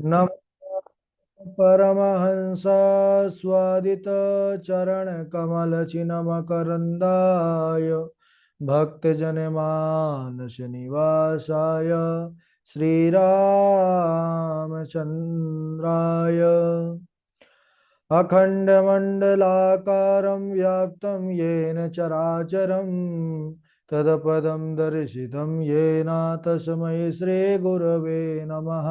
नम परमहंस स्वादित चरण कमल चिन्मकरंदाय भक्तजनमानस निवासाय श्रीरामचंद्राय अखण्डमण्डलाकारं व्याप्तं येन चराचरं तत्पदं दर्शितं येन तस्मै श्रीगुरवे नमः।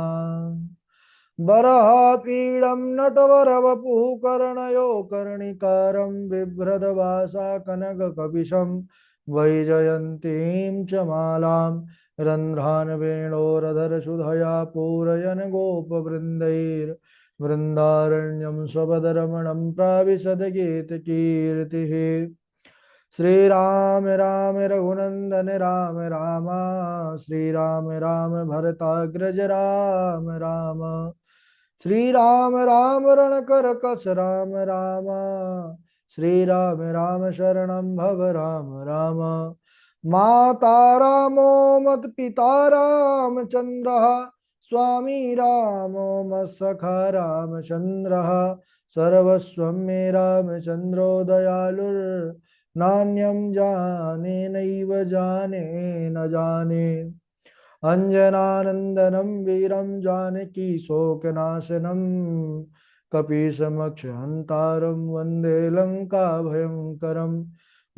बरहापीडं नटवरवपुः कर्णयो कर्णिकारं बिभ्रदवासा कनककपिशं वैजयन्तीं च मालां रन्ध्रान् वेणोरधरसुधया पूरयन् गोपवृन्दैर्वृन्दारण्यं स्वपदरमणं प्राविशद्गीतकीर्तिः। श्रीराम राम रघुनंदन राम राम, श्रीराम राम भरताग्रज राम राम, श्रीराम राम रणकर कस राम राम, श्रीराम राम शरणं भव राम राम। माता रामो मत पिता रामचंद्रः, स्वामी रामो मत्सखा रामचंद्रः, सर्वस्वं मे रामचंद्रो दयालुर्, नान्यं जाने नैव जाने न जाने। अंजनानंदनं वीरं जानकी शोकनाशनं कपीशमक्षहन्तारं वन्दे लङ्काभयङ्करम्।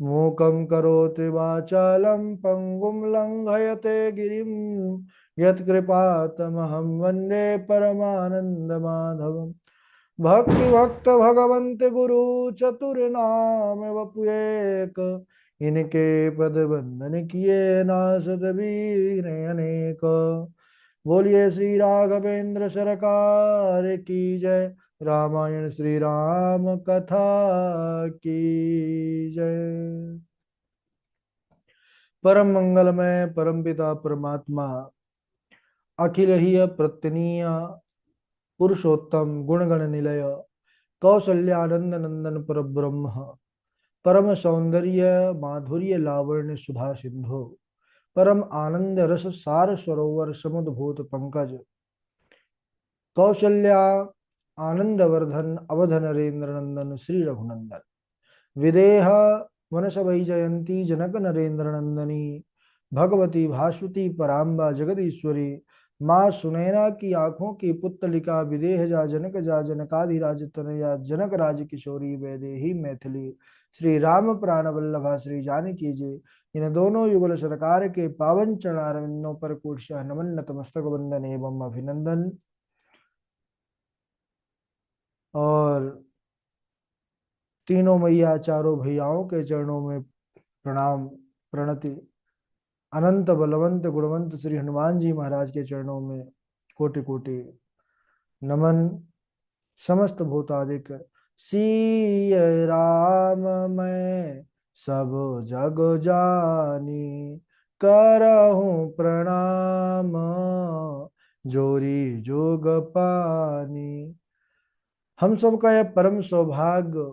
मूकं करोति वाचालं पङ्गुं लङ्घयते गिरिं, यत्कृपातमहं वन्दे परमानन्दमाधवम्। भक्ति भक्त भगवंत गुरु चतुर नाम वपुएक, इनके पद बंधन किए नासत वीर अनेक। बोलिए श्री राघवेंद्र सरकार की जय, रामायण श्री राम कथा की जय। परम मंगलमय परम पिता परमात्मा अखिल ही प्रत्यनीय पुरुषोत्तम गुणगण निलय कौशल्यानंद नंदन पर ब्रह्म, परम सौंदर्य माधुर्य लावण्य सुधा सिंधु, परम आनंद रस सार सरोवर समुद्भूत पंकज, कौशल्या आनंद वर्धन अवध नरेंद्र नंदन श्री रघुनंदन, विदेह मनस जयंती जनक नरेंद्र नंदनी, भगवती भास्वती पराम्बा जगदीश्वरी, माँ सुनैना की आंखों की पुतलिका विदेह जा जनकाधिराज तनया जनक राज किशोरी वैदेही मैथिली, श्री राम प्राण वल्लभा श्री जानकी जी। इन दोनों युगल सरकार के पावन चरणारविंदों पर कोटशः नमन नतमस्तक वंदन एवं अभिनंदन। और तीनों मैया चारों भैयाओं के चरणों में प्रणाम प्रणति। अनंत बलवंत गुणवंत श्री हनुमान जी महाराज के चरणों में कोटि कोटि नमन। समस्त भूतादिक सिय राम मैं सब जग जानी, करहूं प्रणाम जोरी जोग पानी। हम सबका यह परम सौभाग्य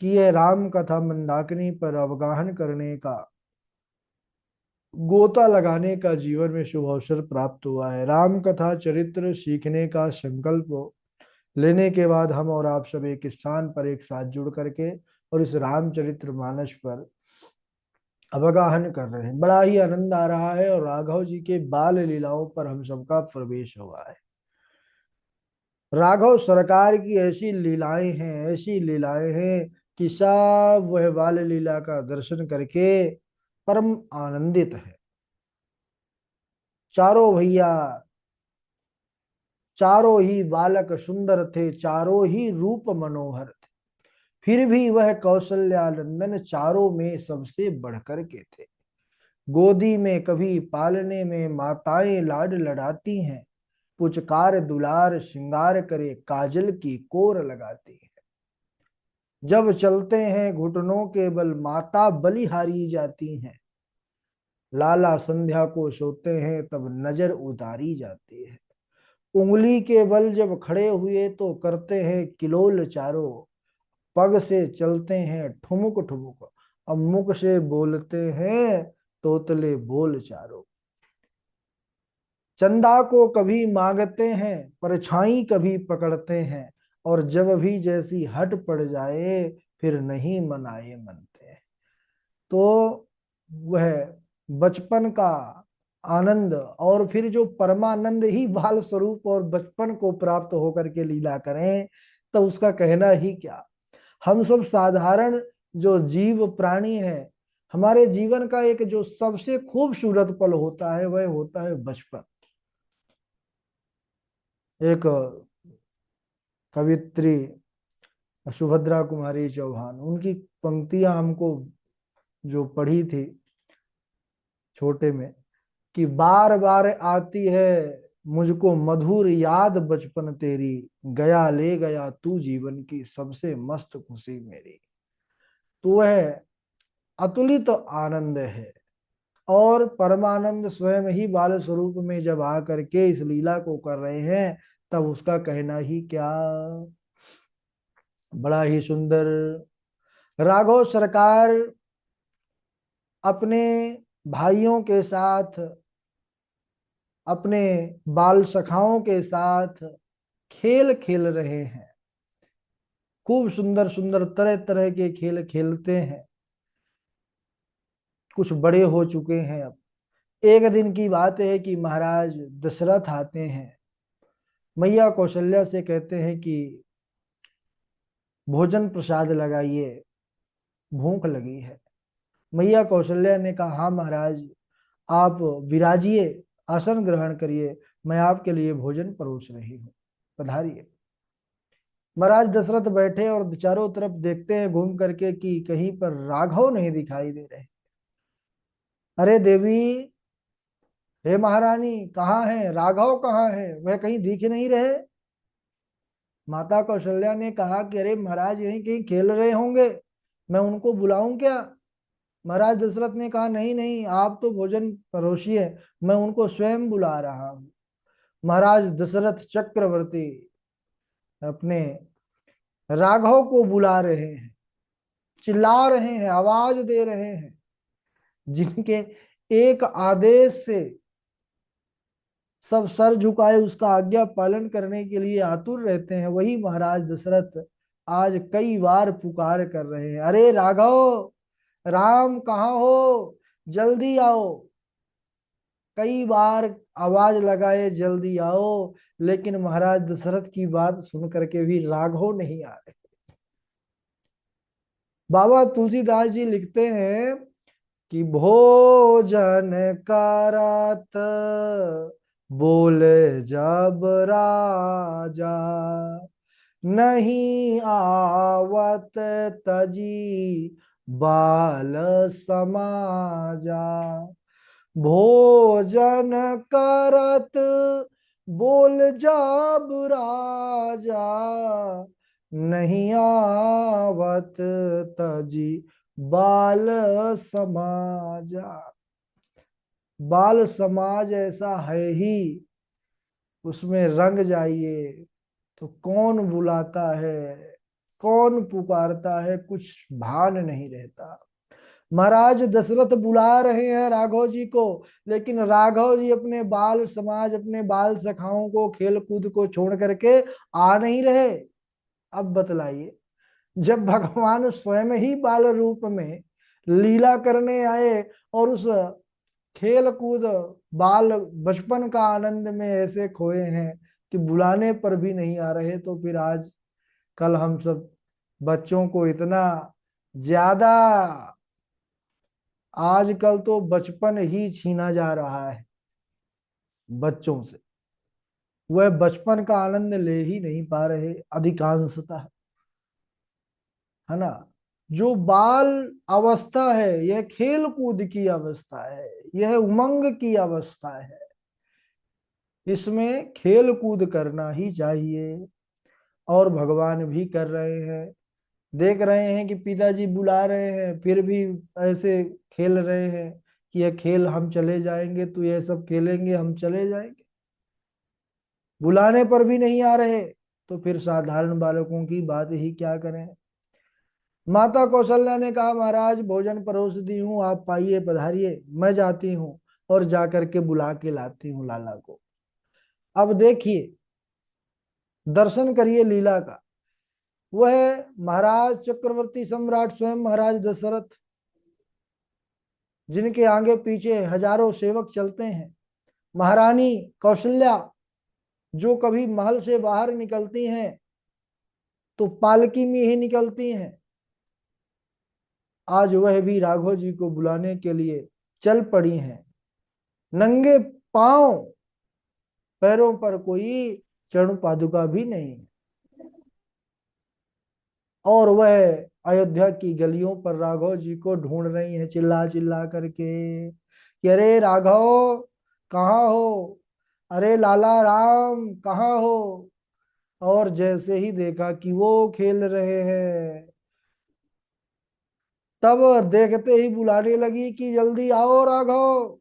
कि यह राम कथा मंदाकिनी पर अवगाहन करने का, गोता लगाने का जीवन में शुभ अवसर प्राप्त हुआ है। राम कथा चरित्र सीखने का संकल्प लेने के बाद हम और आप सब एक स्थान पर एक साथ जुड़ करके और इस रामचरित्र मानस पर अवगाहन कर रहे हैं। बड़ा ही आनंद आ रहा है और राघव जी के बाल लीलाओं पर हम सबका प्रवेश हुआ है। राघव सरकार की ऐसी लीलाएं हैं कि सब वह बाल लीला का दर्शन करके परम आनंदित है। चारों भैया, चारों ही बालक सुंदर थे, चारों ही रूप मनोहर थे, फिर भी वह कौशल्यानंदन चारों में सबसे बढ़कर के थे। गोदी में कभी पालने में माताएं लाड लड़ाती हैं, पुचकार दुलार श्रृंगार करे काजल की कोर लगाती है। जब चलते हैं घुटनों के बल माता बलिहारी जाती हैं, लाला संध्या को सोते हैं तब नजर उतारी जाती है। उंगली के बल जब खड़े हुए तो करते हैं किलोल चारों, पग से चलते हैं ठुमुक ठुमुक, अब मुख से बोलते हैं तोतले बोल चारों। चंदा को कभी मांगते हैं, परछाई कभी पकड़ते हैं, और जब भी जैसी हट पड़ जाए फिर नहीं मनाए मनते हैं। तो वह बचपन का आनंद और फिर जो परमानंद ही बाल स्वरूप और बचपन को प्राप्त होकर के लीला करें, तो उसका कहना ही क्या। हम सब साधारण जो जीव प्राणी है, हमारे जीवन का एक जो सबसे खूबसूरत पल होता है वह होता है बचपन। एक कवित्री सुभद्रा कुमारी चौहान, उनकी पंक्तियां हमको जो पढ़ी थी छोटे में, कि बार बार आती है मुझको मधुर याद बचपन तेरी, गया ले गया तू जीवन की सबसे मस्त खुशी मेरी। तो वह अतुलित आनंद है, और परमानंद स्वयं ही बाल स्वरूप में जब आकर के इस लीला को कर रहे हैं, तब उसका कहना ही क्या। बड़ा ही सुंदर राघव सरकार अपने भाइयों के साथ, अपने बाल सखाओं के साथ खेल खेल रहे हैं। खूब सुंदर सुंदर तरह तरह के खेल खेलते हैं। कुछ बड़े हो चुके हैं अब। एक दिन की बात है कि महाराज दशरथ आते हैं, मैया कौशल्या से कहते हैं कि भोजन प्रसाद लगाइए, भूख लगी है। मैया कौशल्या ने कहा, हाँ महाराज, आप विराजिए, आसन ग्रहण करिए, मैं आपके लिए भोजन परोस रही हूँ, पधारिए। महाराज दशरथ बैठे और चारों तरफ देखते हैं घूम करके कि कहीं पर राघव नहीं दिखाई दे रहे। अरे देवी, हे महारानी, कहाँ है राघव, कहाँ है, वह कहीं दिख नहीं रहे। माता कौशल्या ने कहा कि अरे महाराज यहीं कहीं खेल रहे होंगे, मैं उनको बुलाऊं क्या। महाराज दशरथ ने कहा, नहीं नहीं, आप तो भोजन परोसिए, मैं उनको स्वयं बुला रहा हूं। महाराज दशरथ चक्रवर्ती अपने राघव को बुला रहे हैं, चिल्ला रहे हैं, आवाज दे रहे हैं। जिनके एक आदेश से सब सर झुकाए उसका आज्ञा पालन करने के लिए आतुर रहते हैं, वही महाराज दशरथ आज कई बार पुकार कर रहे हैं, अरे राघव, राम कहाँ हो, जल्दी आओ। कई बार आवाज लगाए जल्दी आओ, लेकिन महाराज दशरथ की बात सुन करके भी राघव नहीं आ रहे। बाबा तुलसीदास जी लिखते हैं कि भोजन करत बोले जब राजा, नहीं आवत तजी बाल समाजा। भोजन करत बोल जब राजा, नहीं आवत तजी बाल समाजा। बाल समाज ऐसा है ही, उसमें रंग जाइए तो कौन बुलाता है, कौन पुकारता है, कुछ भान नहीं रहता। महाराज दशरथ बुला रहे हैं राघव जी को, लेकिन राघव जी अपने बाल समाज, अपने बाल सखाओं को, खेल कूद को छोड़ करके आ नहीं रहे। अब बतलाइए, जब भगवान स्वयं ही बाल रूप में लीला करने आए और उस खेल कूद बाल बचपन का आनंद में ऐसे खोए हैं कि बुलाने पर भी नहीं आ रहे, तो फिर आज कल हम सब बच्चों को इतना ज्यादा, आजकल तो बचपन ही छीना जा रहा है बच्चों से। वह बचपन का आनंद ले ही नहीं पा रहे अधिकांशतः, है ना। जो बाल अवस्था है यह खेल कूद की अवस्था है, यह उमंग की अवस्था है, इसमें खेल कूद करना ही चाहिए। और भगवान भी कर रहे हैं, देख रहे हैं कि पिताजी बुला रहे हैं फिर भी ऐसे खेल रहे हैं कि यह खेल हम चले जाएंगे तो यह सब खेलेंगे, हम चले जाएंगे, बुलाने पर भी नहीं आ रहे, तो फिर साधारण बालकों की बात ही क्या करें। माता कौशल्या ने कहा, महाराज भोजन परोस दी हूँ, आप पाइए, पधारिए, मैं जाती हूँ और जाकर के बुला के लाती हूँ लाला को। अब देखिए, दर्शन करिए लीला का। वह महाराज चक्रवर्ती सम्राट स्वयं महाराज दशरथ, जिनके आगे पीछे हजारों सेवक चलते हैं, महारानी कौशल्या, जो कभी महल से बाहर निकलती हैं तो पालकी में ही निकलती हैं, आज वह भी राघव जी को बुलाने के लिए चल पड़ी हैं, नंगे पांव, पैरों पर कोई चरण पादुका भी नहीं, और वह अयोध्या की गलियों पर राघव जी को ढूंढ रही हैं चिल्ला चिल्ला करके कि अरे राघव कहाँ हो, अरे लाला राम कहाँ हो। और जैसे ही देखा कि वो खेल रहे हैं, तब देखते ही बुलाने लगी कि जल्दी आओ राघव।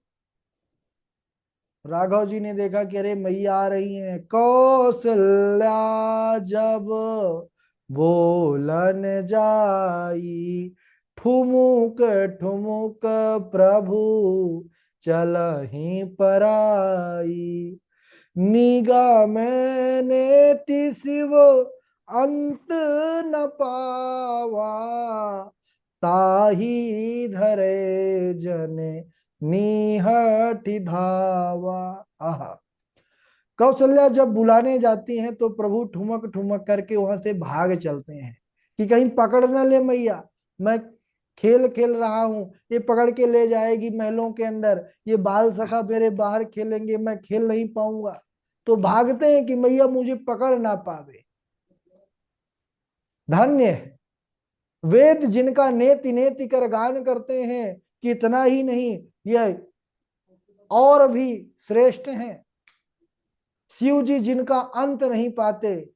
राघव जी ने देखा कि अरे मैया आ रही हैं। कौशल्या जब बोलन जाई, ठुमुक ठुमुक प्रभु चलहि पराई, निगाह मैंने तिसिव अंत न पावा, ताही धरे जने निहठि धावा। आहा। कौशल्या जब बुलाने जाती हैं तो प्रभु ठुमक ठुमक करके वहां से भाग चलते हैं कि कहीं पकड़ न ले मैया, मैं खेल खेल रहा हूं, ये पकड़ के ले जाएगी महलों के अंदर, ये बाल सखा मेरे बाहर खेलेंगे, मैं खेल नहीं पाऊंगा। तो भागते हैं कि मैया मुझे पकड़ ना पावे। धन्य है वेद जिनका नेति नेति कर गान करते हैं, कि इतना ही नहीं, यह और भी श्रेष्ठ हैं। शिव जी जिनका अंत नहीं पाते,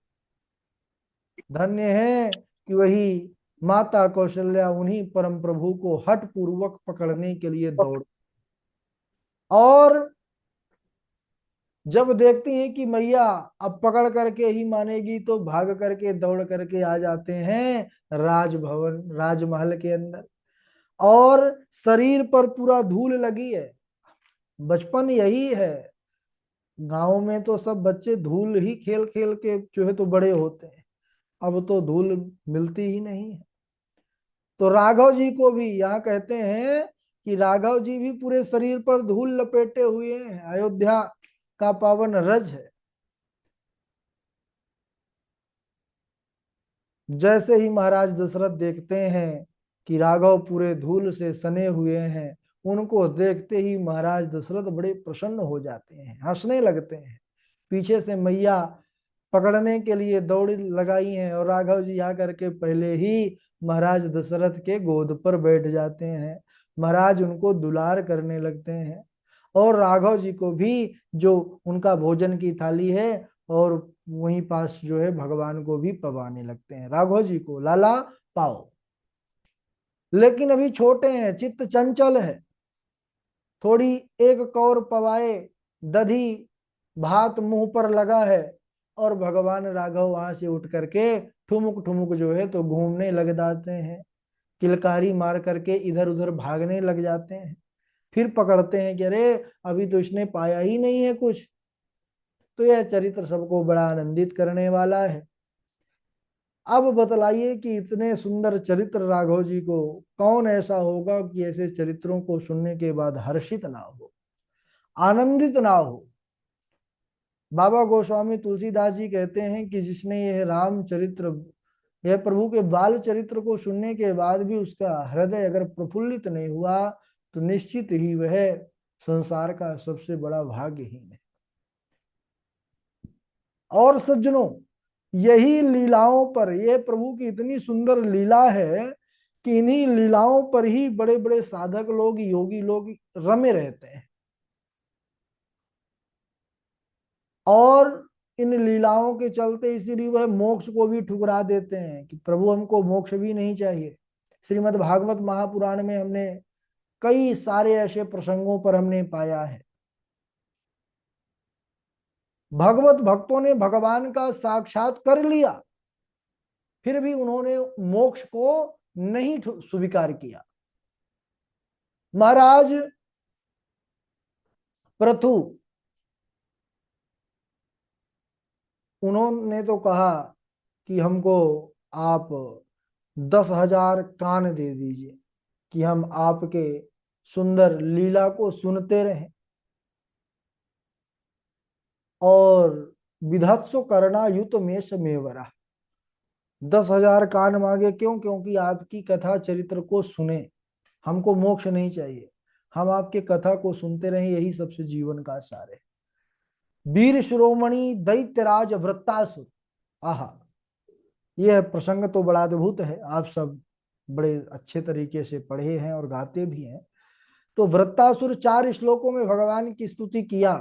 धन्य है कि वही माता कौशल्या उन्हीं परम प्रभु को हठ पूर्वक पकड़ने के लिए दौड़, और जब देखती हैं कि मैया अब पकड़ करके ही मानेगी तो भाग करके दौड़ करके आ जाते हैं राजभवन राजमहल के अंदर। और शरीर पर पूरा धूल लगी है। बचपन यही है, गांव में तो सब बच्चे धूल ही खेल खेल के जो है तो बड़े होते हैं, अब तो धूल मिलती ही नहीं है। तो राघव जी को भी यहाँ कहते हैं कि राघव जी भी पूरे शरीर पर धूल लपेटे हुए हैं, अयोध्या का पावन रज है। जैसे ही महाराज दशरथ देखते हैं कि राघव पूरे धूल से सने हुए हैं, उनको देखते ही महाराज दशरथ बड़े प्रसन्न हो जाते हैं, हंसने लगते हैं। पीछे से मैया पकड़ने के लिए दौड़ लगाई हैं और राघव जी आकर के पहले ही महाराज दशरथ के गोद पर बैठ जाते हैं। महाराज उनको दुलार करने लगते हैं और राघव जी को भी जो उनका भोजन की थाली है और वहीं पास जो है भगवान को भी पवाने लगते हैं, राघव जी को लाला पाओ। लेकिन अभी छोटे हैं, चित्त चंचल है, थोड़ी एक कौर पवाए, दधी भात मुंह पर लगा है और भगवान राघव वहां से उठ करके ठुमुक ठुमुक जो है तो घूमने लग जाते हैं, किलकारी मार करके इधर उधर भागने लग जाते हैं। फिर पकड़ते हैं कि अरे अभी तो इसने पाया ही नहीं है कुछ। तो यह चरित्र सबको बड़ा आनंदित करने वाला है। अब बतलाइए कि इतने सुंदर चरित्र राघव जी को कौन ऐसा होगा कि ऐसे चरित्रों को सुनने के बाद हर्षित ना हो, आनंदित ना हो। बाबा गोस्वामी तुलसीदास जी कहते हैं कि जिसने यह राम चरित्र, यह प्रभु के बाल चरित्र को सुनने के बाद भी उसका हृदय अगर प्रफुल्लित नहीं हुआ तो निश्चित ही वह संसार का सबसे बड़ा भाग्यहीन है। और सज्जनों, यही लीलाओं पर, यह प्रभु की इतनी सुंदर लीला है कि इन्हीं लीलाओं पर ही बड़े बड़े साधक लोग, योगी लोग रमे रहते हैं और इन लीलाओं के चलते इसीलिए वह मोक्ष को भी ठुकरा देते हैं कि प्रभु हमको मोक्ष भी नहीं चाहिए। श्रीमद् भागवत महापुराण में हमने कई सारे ऐसे प्रसंगों पर हमने पाया है, भगवत भक्तों ने भगवान का साक्षात कर लिया, फिर भी उन्होंने मोक्ष को नहीं स्वीकार किया। महाराज पृथु उन्होंने तो कहा कि हमको आप 10,000 कान दे दीजिए कि हम आपके सुंदर लीला को सुनते रहें। और विधत्सो करना युत में समेवरा, 10,000 कान मांगे क्यों? क्योंकि आपकी कथा चरित्र को सुने। हमको मोक्ष नहीं चाहिए, हम आपके कथा को सुनते रहें, यही सबसे जीवन का सार है। वीर शिरोमणि दैत्यराज वृत्तासुर, आहा, यह प्रसंग तो बड़ा अद्भुत है, आप सब बड़े अच्छे तरीके से पढ़े हैं और गाते भी हैं। तो वृत्तासुर 4 श्लोकों में भगवान की स्तुति किया,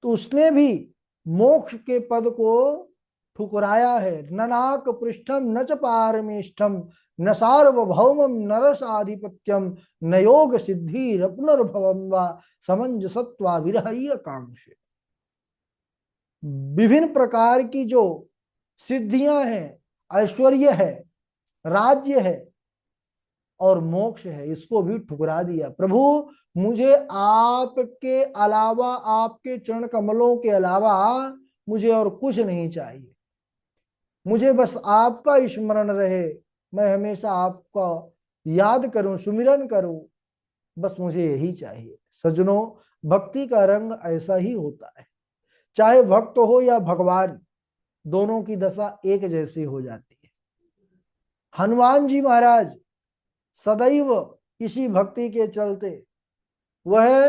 तो उसने भी मोक्ष के पद को ठुकराया है। ननाक पृष्ठम न च पारमेष्ठम न सार्वभौमम नरसाधिपत्यम न योग सिद्धि पुनर्भवम व समंजसत्वा विरहय कांक्ष। विभिन्न प्रकार की जो सिद्धियां हैं, ऐश्वर्य है, राज्य है और मोक्ष है, इसको भी ठुकरा दिया। प्रभु, मुझे आपके अलावा, आपके चरण कमलों के अलावा मुझे और कुछ नहीं चाहिए। मुझे बस आपका स्मरण रहे, मैं हमेशा आपका याद करूं, सुमिरन करूं, बस मुझे यही चाहिए। सज्जनों, भक्ति का रंग ऐसा ही होता है, चाहे भक्त हो या भगवान, दोनों की दशा एक जैसी हो जाती है। हनुमान जी महाराज सदैव इसी भक्ति के चलते वह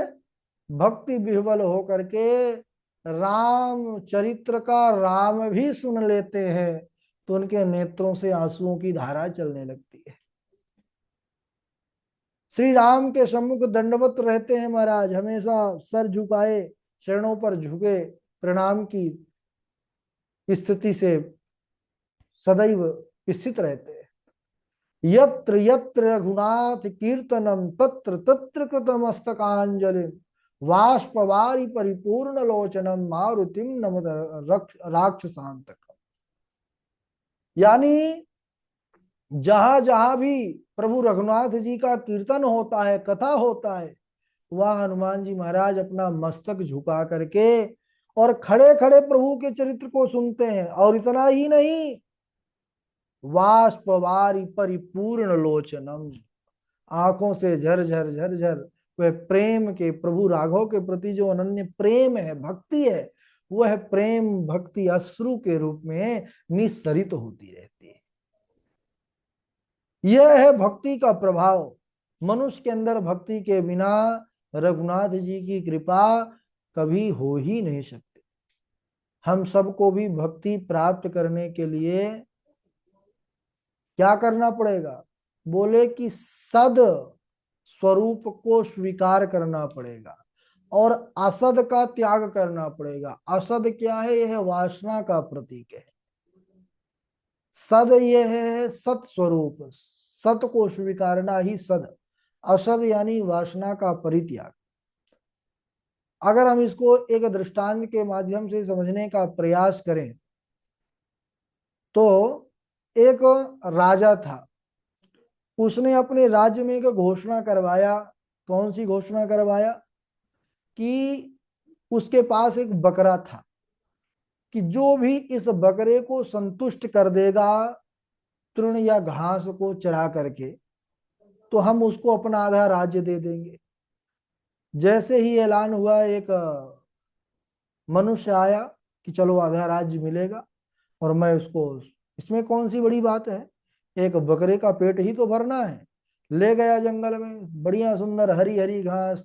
भक्ति विह्वल होकर के राम चरित्र का राम भी सुन लेते हैं तो उनके नेत्रों से आंसुओं की धारा चलने लगती है। श्री राम के सम्मुख दंडवत रहते हैं महाराज, हमेशा सर झुकाए, चरणों पर झुके प्रणाम की स्थिति से सदैव स्थित रहते हैं। यत्र यत्र रघुनाथ कीर्तनम तत्र तत्र कृतमस्तकांजलि वाष्पवारि परिपूर्ण लोचनम मारुतिम नमत राक्षसांतकम। यानी जहां जहां भी प्रभु रघुनाथ जी का कीर्तन होता है, कथा होता है, वहां हनुमान जी महाराज अपना मस्तक झुका करके और खड़े खड़े प्रभु के चरित्र को सुनते हैं। और इतना ही नहीं, वाष्पवारि परिपूर्ण लोचनम, आंखों से झरझर झरझर वह प्रेम के, प्रभु राघव के प्रति जो अनन्य प्रेम है, भक्ति है, वह प्रेम भक्ति अश्रु के रूप में निस्सरित होती रहती है। यह है भक्ति का प्रभाव। मनुष्य के अंदर भक्ति के बिना रघुनाथ जी की कृपा कभी हो ही नहीं सकती। हम सबको भी भक्ति प्राप्त करने के लिए क्या करना पड़ेगा? बोले कि सद स्वरूप को स्वीकार करना पड़ेगा और असद का त्याग करना पड़ेगा। असद क्या है? यह वासना का प्रतीक है। सद यह है सत स्वरूप, सत को स्वीकारना ही सद। असद यानी वासना का परित्याग। अगर हम इसको एक दृष्टांत के माध्यम से समझने का प्रयास करें तो एक राजा था, उसने अपने राज्य में एक घोषणा करवाया। कौन सी घोषणा करवाया? कि उसके पास एक बकरा था कि जो भी इस बकरे को संतुष्ट कर देगा तृण या घास को चरा करके, तो हम उसको अपना आधा राज्य दे देंगे। जैसे ही ऐलान हुआ, एक मनुष्य आया कि चलो आधा राज्य मिलेगा और मैं उसको, इसमें कौन सी बड़ी बात है, एक बकरे का पेट ही तो भरना है। ले गया जंगल में, बढ़िया सुंदर हरी हरी घास,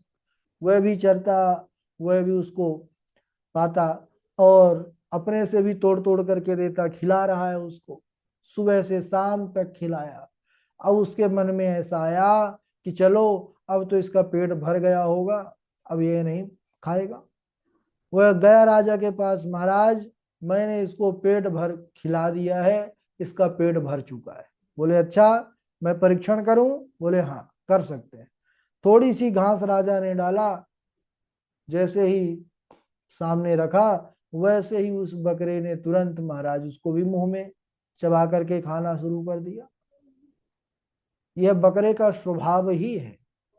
वह भी चरता, वह भी उसको पाता और अपने से भी तोड़ तोड़ करके देता, खिला रहा है उसको, सुबह से शाम तक खिलाया। अब उसके मन में ऐसा आया कि चलो अब तो इसका पेट भर गया होगा, अब ये नहीं खाएगा। वह गया राजा के पास, महाराज मैंने इसको पेट भर खिला दिया है, इसका पेट भर चुका है। बोले अच्छा, मैं परीक्षण करूं? बोले हाँ, कर सकते हैं। थोड़ी सी घास राजा ने डाला, जैसे ही सामने रखा वैसे ही उस बकरे ने तुरंत महाराज उसको भी मुंह में चबा करके खाना शुरू कर दिया। यह बकरे का स्वभाव ही है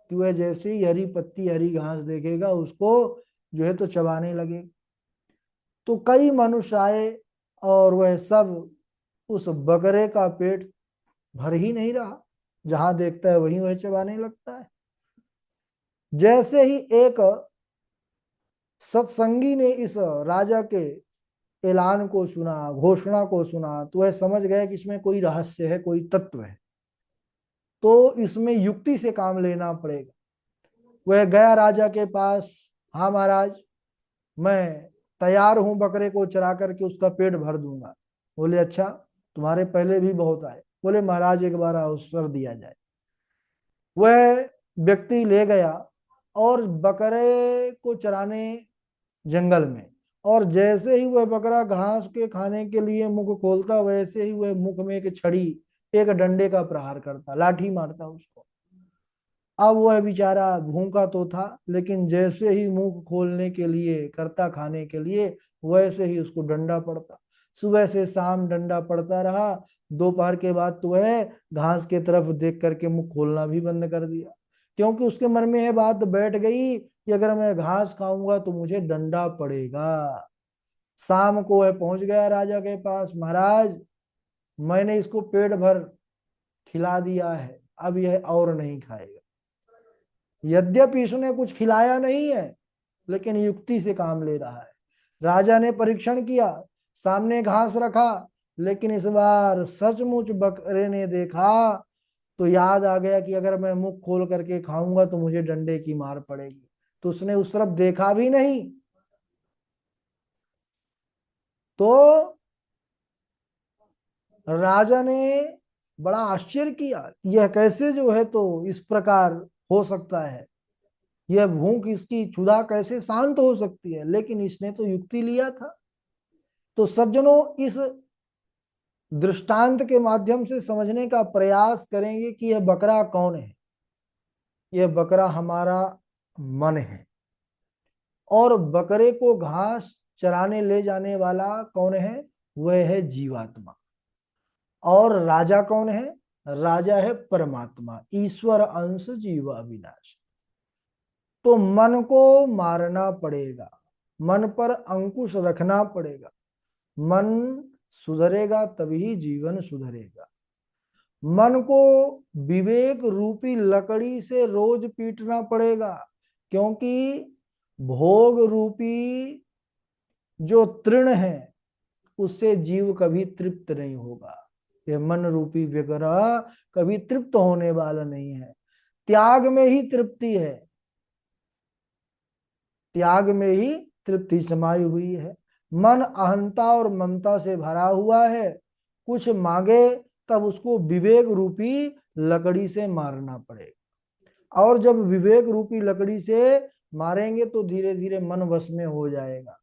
कि वह जैसे ही हरी पत्ती, हरी घास देखेगा उसको जो है तो चबाने लगे। तो कई मनुष्य आए और वह सब उस बकरे का पेट भर ही नहीं रहा, जहां देखता है वहीं वह चबाने लगता है। जैसे ही एक सत्संगी ने इस राजा के ऐलान को सुना, घोषणा को सुना, तो वह समझ गया कि इसमें कोई रहस्य है, कोई तत्व है, तो इसमें युक्ति से काम लेना पड़ेगा। वह गया राजा के पास। हाँ महाराज, मैं तैयार हूं बकरे को चरा करके उसका पेट भर दूंगा। बोले अच्छा, तुम्हारे पहले भी बहुत आए। बोले महाराज एक बार अवसर दिया जाए। वह व्यक्ति ले गया और बकरे को चराने जंगल में, और जैसे ही वह बकरा घास के खाने के लिए मुख खोलता, वैसे ही वह मुख में एक छड़ी, एक डंडे का प्रहार करता, लाठी मारता उसको। अब वह बेचारा भूखा तो था, लेकिन जैसे ही मुंह खोलने के लिए करता खाने के लिए, वैसे ही उसको डंडा पड़ता। सुबह से शाम डंडा पड़ता रहा। दोपहर के बाद तो वह घास के तरफ देख करके मुंह खोलना भी बंद कर दिया, क्योंकि उसके मन में यह बात बैठ गई कि अगर मैं घास खाऊंगा तो मुझे डंडा पड़ेगा। शाम को वह पहुंच गया राजा के पास। महाराज, मैंने इसको पेट भर खिला दिया है, अब यह और नहीं खाएगा। यद्यपि इसने कुछ खिलाया नहीं है, लेकिन युक्ति से काम ले रहा है। राजा ने परीक्षण किया, सामने घास रखा, लेकिन इस बार सचमुच बकरे ने देखा तो याद आ गया कि अगर मैं मुंह खोल करके खाऊंगा तो मुझे डंडे की मार पड़ेगी, तो उसने उस तरफ देखा भी नहीं। तो राजा ने बड़ा आश्चर्य किया, यह कैसे जो है तो इस प्रकार हो सकता है, यह भूख इसकी क्षुधा कैसे शांत हो सकती है, लेकिन इसने तो युक्ति लिया था। तो सज्जनों, इस दृष्टांत के माध्यम से समझने का प्रयास करेंगे कि यह बकरा कौन है। यह बकरा हमारा मन है, और बकरे को घास चराने ले जाने वाला कौन है? वह है जीवात्मा। और राजा कौन है? राजा है परमात्मा, ईश्वर अंश जीव अविनाश। तो मन को मारना पड़ेगा, मन पर अंकुश रखना पड़ेगा। मन सुधरेगा तभी जीवन सुधरेगा। मन को विवेक रूपी लकड़ी से रोज पीटना पड़ेगा, क्योंकि भोग रूपी जो तृण है उससे जीव कभी तृप्त नहीं होगा। ये मन रूपी विग्रह कभी तृप्त होने वाला नहीं है। त्याग में ही तृप्ति है, त्याग में ही तृप्ति समाई हुई है। मन अहंता और ममता से भरा हुआ है, कुछ मांगे तब उसको विवेक रूपी लकड़ी से मारना पड़ेगा। और जब विवेक रूपी लकड़ी से मारेंगे तो धीरे धीरे मन वश में हो जाएगा,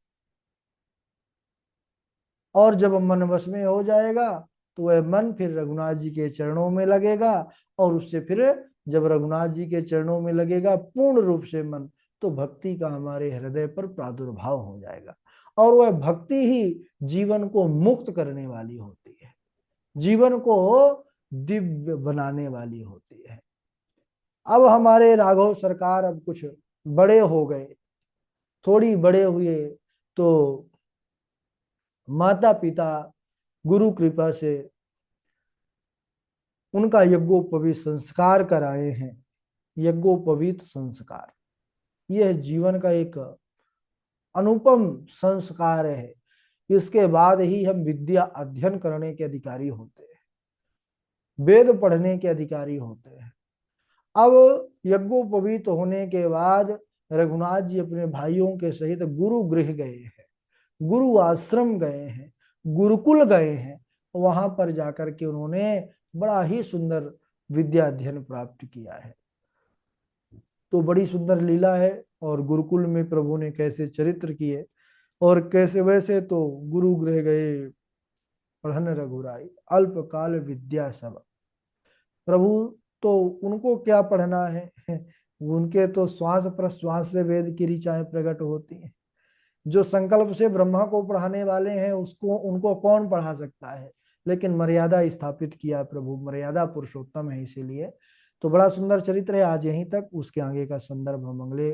और जब मन वश में हो जाएगा तो वह मन फिर रघुनाथ जी के चरणों में लगेगा, और उससे फिर जब रघुनाथ जी के चरणों में लगेगा पूर्ण रूप से मन, तो भक्ति का हमारे हृदय पर प्रादुर्भाव हो जाएगा। और वह भक्ति ही जीवन को मुक्त करने वाली होती है, जीवन को दिव्य बनाने वाली होती है। अब हमारे राघव सरकार अब कुछ बड़े हो गए, थोड़ी बड़े हुए, तो माता पिता गुरु कृपा से उनका यज्ञोपवीत संस्कार कराए हैं। यज्ञोपवीत संस्कार यह जीवन का एक अनुपम संस्कार है। इसके बाद ही हम विद्या अध्ययन करने के अधिकारी होते हैं, वेद पढ़ने के अधिकारी होते हैं। अब यज्ञोपवीत होने के बाद रघुनाथ जी अपने भाइयों के सहित गुरु गृह गए हैं, गुरु आश्रम गए हैं, गुरुकुल गए हैं। वहां पर जाकर के उन्होंने बड़ा ही सुंदर विद्या अध्ययन प्राप्त किया है। तो बड़ी सुंदर लीला है, और गुरुकुल में प्रभु ने कैसे चरित्र किए, और कैसे वैसे तो गुरु गृह गए पढ़न रघुराई, अल्प काल विद्या सब। प्रभु तो उनको क्या पढ़ना है, उनके तो श्वास प्रश्वास से वेद की ऋचाएं प्रकट होती हैं। जो संकल्प से ब्रह्मा को पढ़ाने वाले हैं उसको उनको कौन पढ़ा सकता है। लेकिन मर्यादा स्थापित किया प्रभु, मर्यादा पुरुषोत्तम है, इसीलिए तो बड़ा सुंदर चरित्र है। आज यहीं तक, उसके आगे का संदर्भ हम अगले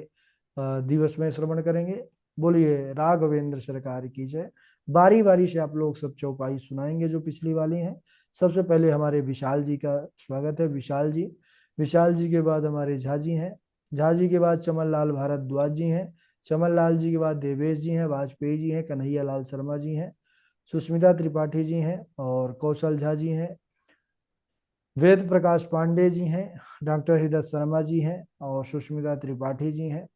दिवस में श्रवण करेंगे। बोलिए राघवेंद्र सरकार की जय। बारी बारी से आप लोग सब चौपाई सुनाएंगे जो पिछली वाली हैं। सबसे पहले हमारे विशाल जी का स्वागत है, विशाल जी। विशाल जी के बाद हमारे झा जी हैं। झा जी के बाद चमन लाल भारद्वाज जी हैं। चमन लाल जी के बाद देवेश जी हैं, वाजपेयी जी हैं, कन्हैया लाल शर्मा जी हैं, सुष्मिता त्रिपाठी जी हैं और कौशल झा जी हैं, वेद प्रकाश पांडे जी हैं, डॉक्टर हृदय शर्मा जी हैं और सुष्मिता त्रिपाठी जी हैं।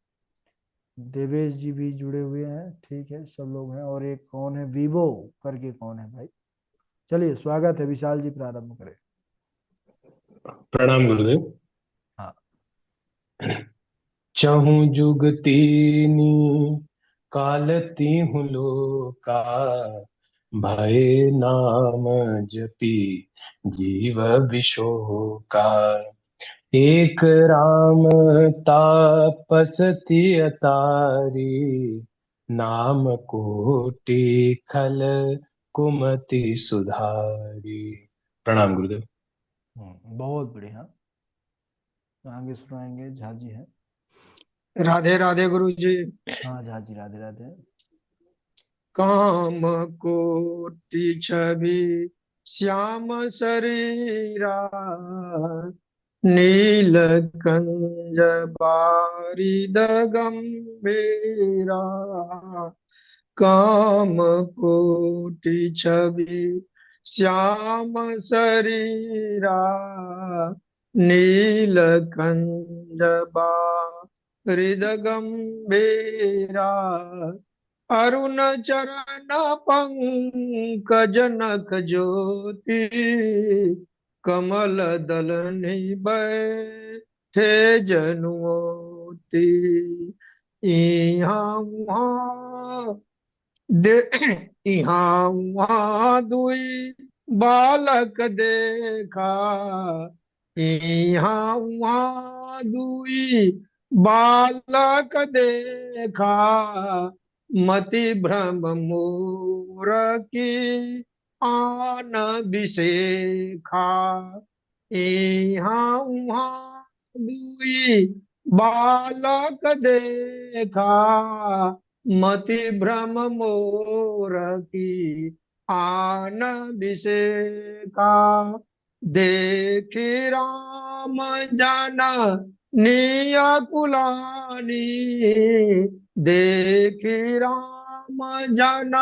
देवेश जी भी जुड़े हुए हैं, ठीक है, सब लोग हैं। और एक कौन है, वीवो करके कौन है भाई। चलिए स्वागत है, विशाल जी प्रारंभ करें। प्रणाम गुरुदेव। हाँ। चहु जुग तीनी काल तीहु लोका, भय नाम जपी जीव विशोका। एक राम तापसति अतारी, नाम कोटि खल कुमति सुधारी। प्रणाम गुरुदेव। बहुत बढ़िया। आगे सुनाएंगे, झा जी हैं। राधे राधे गुरु जी। हाँ झा जी, राधे राधे। काम कोटि छवि श्याम शरीरा, नील कंज बारिद गंभीरा। काम कोटि छवि श्याम शरीरा, नील कंज बारिद गंभीरा। अरुण चरण पंकज नख ज्योति, कमल दल निबैठे जनुमोति। इहाँ उहाँ दे इहाँ उहाँ दुई बालक देखा, इहाँ उहाँ दुई बालक देखा। मति भ्रम मोर की आन बिसेखा, इहाँ उहाँ दुई बालक देखा। मति भ्रम मोर की आन बिसेखा। देखि राम जन निय कुलानी, देखि राम जन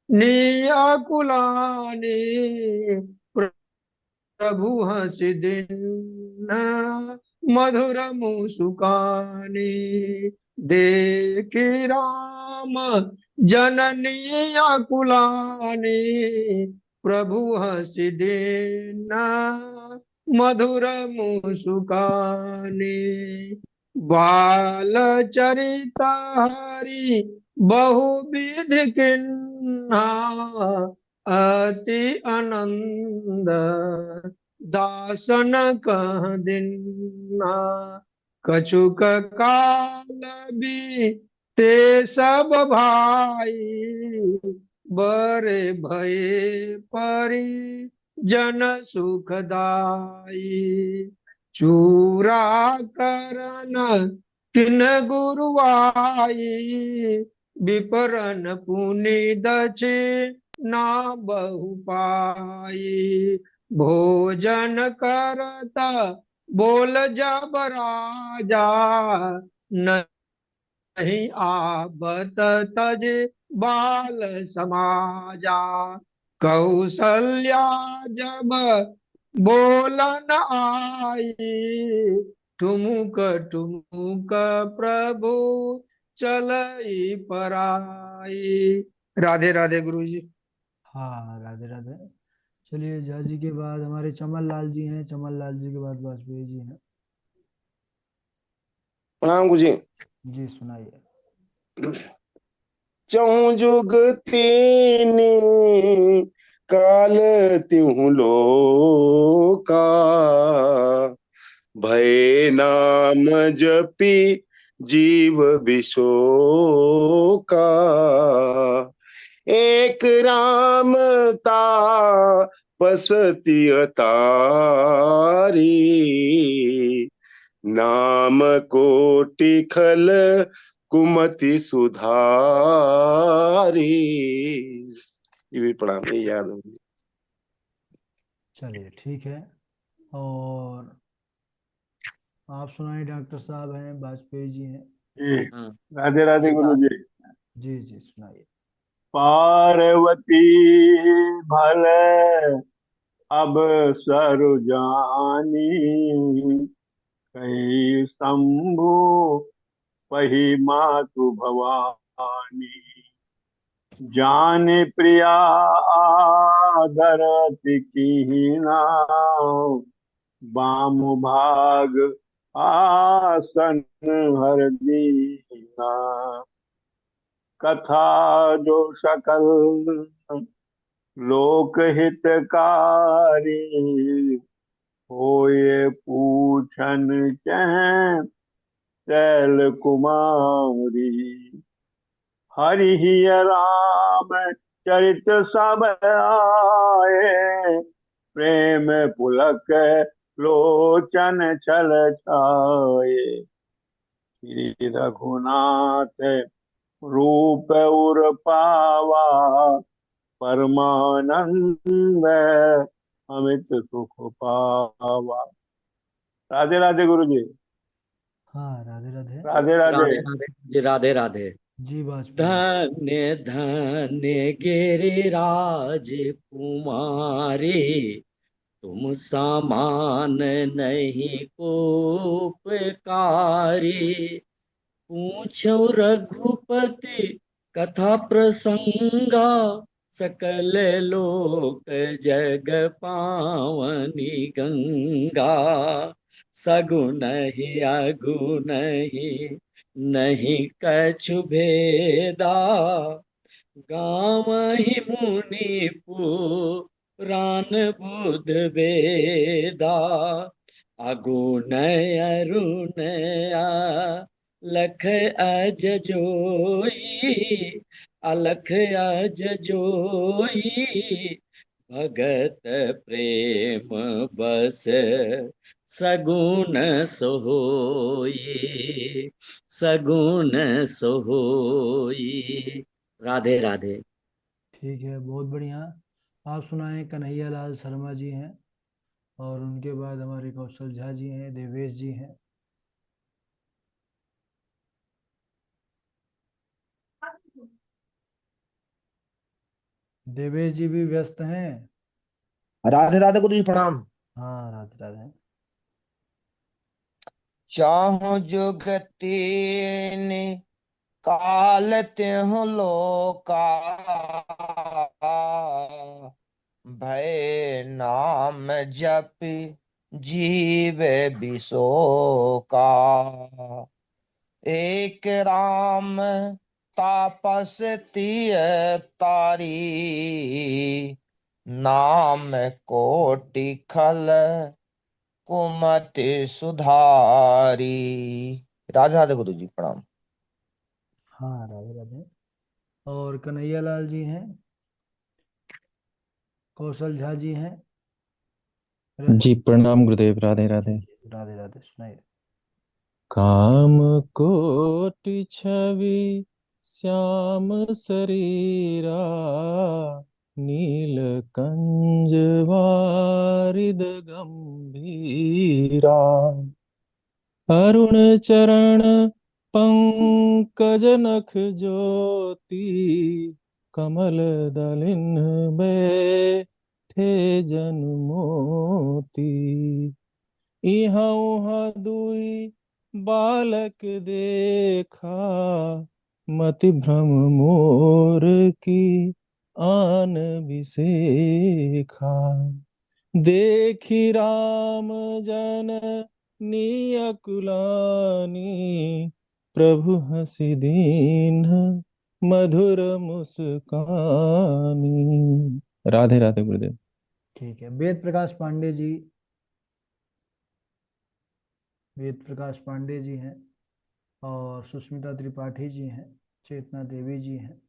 निय कुलानी। प्रभु हंसि दिन मधुर मुसुकानी। देखि राम जननी कुलानी, प्रभु हंसि दिन मधुर मुसुकानी। बाल चरित हरि बहुविध किन्हा, अति आनंद दासन कह दिन्हा। कछुक काल भी ते सब भाई, बरे भये परि जन सुखदाई। चूरा करन किन गुरुआई, विपरन पुनि दक्षिणा बहु पाई। भोजन करता बोल जब राजा, नहीं आबत तज बाल समाजा। कौशल्या जब बोलन आई, ठुमुक ठुमुक प्रभु चलई पराई। राधे राधे गुरु जी। हाँ राधे राधे। चलिए झा जी के बाद हमारे चमन लाल जी हैं, चमन लाल जी के बाद वाजपेयी जी हैं। प्रणाम गुरु जी। जी सुनाइए। चहु जुग तीनी काल तिहु लोका, भय नाम जपी जीव विशोका। एक राम तापसति अतारी, नाम कोटि खल कुमति सुधारी। ये भी पढ़ा, नहीं याद होगी। चलिए ठीक है। और आप सुनाइए, डॉक्टर साहब हैं, वाजपेयी जी हैं। जी, राधे राधे गुरु जी। जी जी सुनाइए। पार्वती भले अब सर जानी, कहीं शंभु पही मातु भवानी। जाने प्रिया आदरति कीना, बाम भाग आसन हर दीना। कथा जो सकल लोक हितकारी, होए पूछन चह शैल कुमारी। हरि ही राम चरित सब आए, प्रेम पुलक लोचन छल छाए। श्री रघुनाथ रूप उर पावा, परमानंद अमित सुख पावा। राधे राधे गुरु जी। हाँ राधे राधे। राधे राधे। राधे राधे जी, राधे राधे। जी वाजपेयी। धन्य धन्य गिरिराज कुमारी, तुम समान नहीं को उपकारी। पूछो रघुपति कथा प्रसंगा, सकल लोक जग पावनी गंगा। सगुन ही अगुन ही नहीं कछु भेदा, गाँव ही मुनि पुराण बुध वेदा। अगुन अरुण लख अज जोई, अलख अज जोई। भगत प्रेम बस सगुन सोई, सगुन सोई। राधे राधे। ठीक है, बहुत बढ़िया। आप सुनाएं, कन्हैया लाल शर्मा जी हैं, और उनके बाद हमारे कौशल झा जी हैं, देवेश जी हैं। देवेश जी भी व्यस्त हैं। राधे राधे गुरु जी प्रणाम। हाँ राधे राधे। चाहु जुगति काल त्यों लोका, भय नाम जपि जीवे बिसोका। एक राम तापस तिय तारी, नाम कोटि खल कुमति सुधारी। राधे राधे गुरु जी प्रणाम। हाँ राधे राधे। और कन्हैया लाल जी हैं, कौशल झा जी हैं। जी प्रणाम गुरुदेव, राधे राधे। राधे राधे सुनाइए। काम कोटि छवि श्याम शरीरा, नील कंज वारिद गंभीरा। अरुण चरण पंकज नख ज्योति, कमल दलिन बैठे जन मोती। इहाँ उहाँ दुई बालक देखा, मति भ्रम मोर की आन बिसेखा। देखी राम जन नियकुलानी, प्रभु हंसी दीन्ह मधुर मुस्कानी। राधे राधे गुरुदेव। ठीक है, वेद प्रकाश पांडे जी, वेद प्रकाश पांडे जी हैं, और सुष्मिता त्रिपाठी जी हैं, चेतना देवी जी हैं।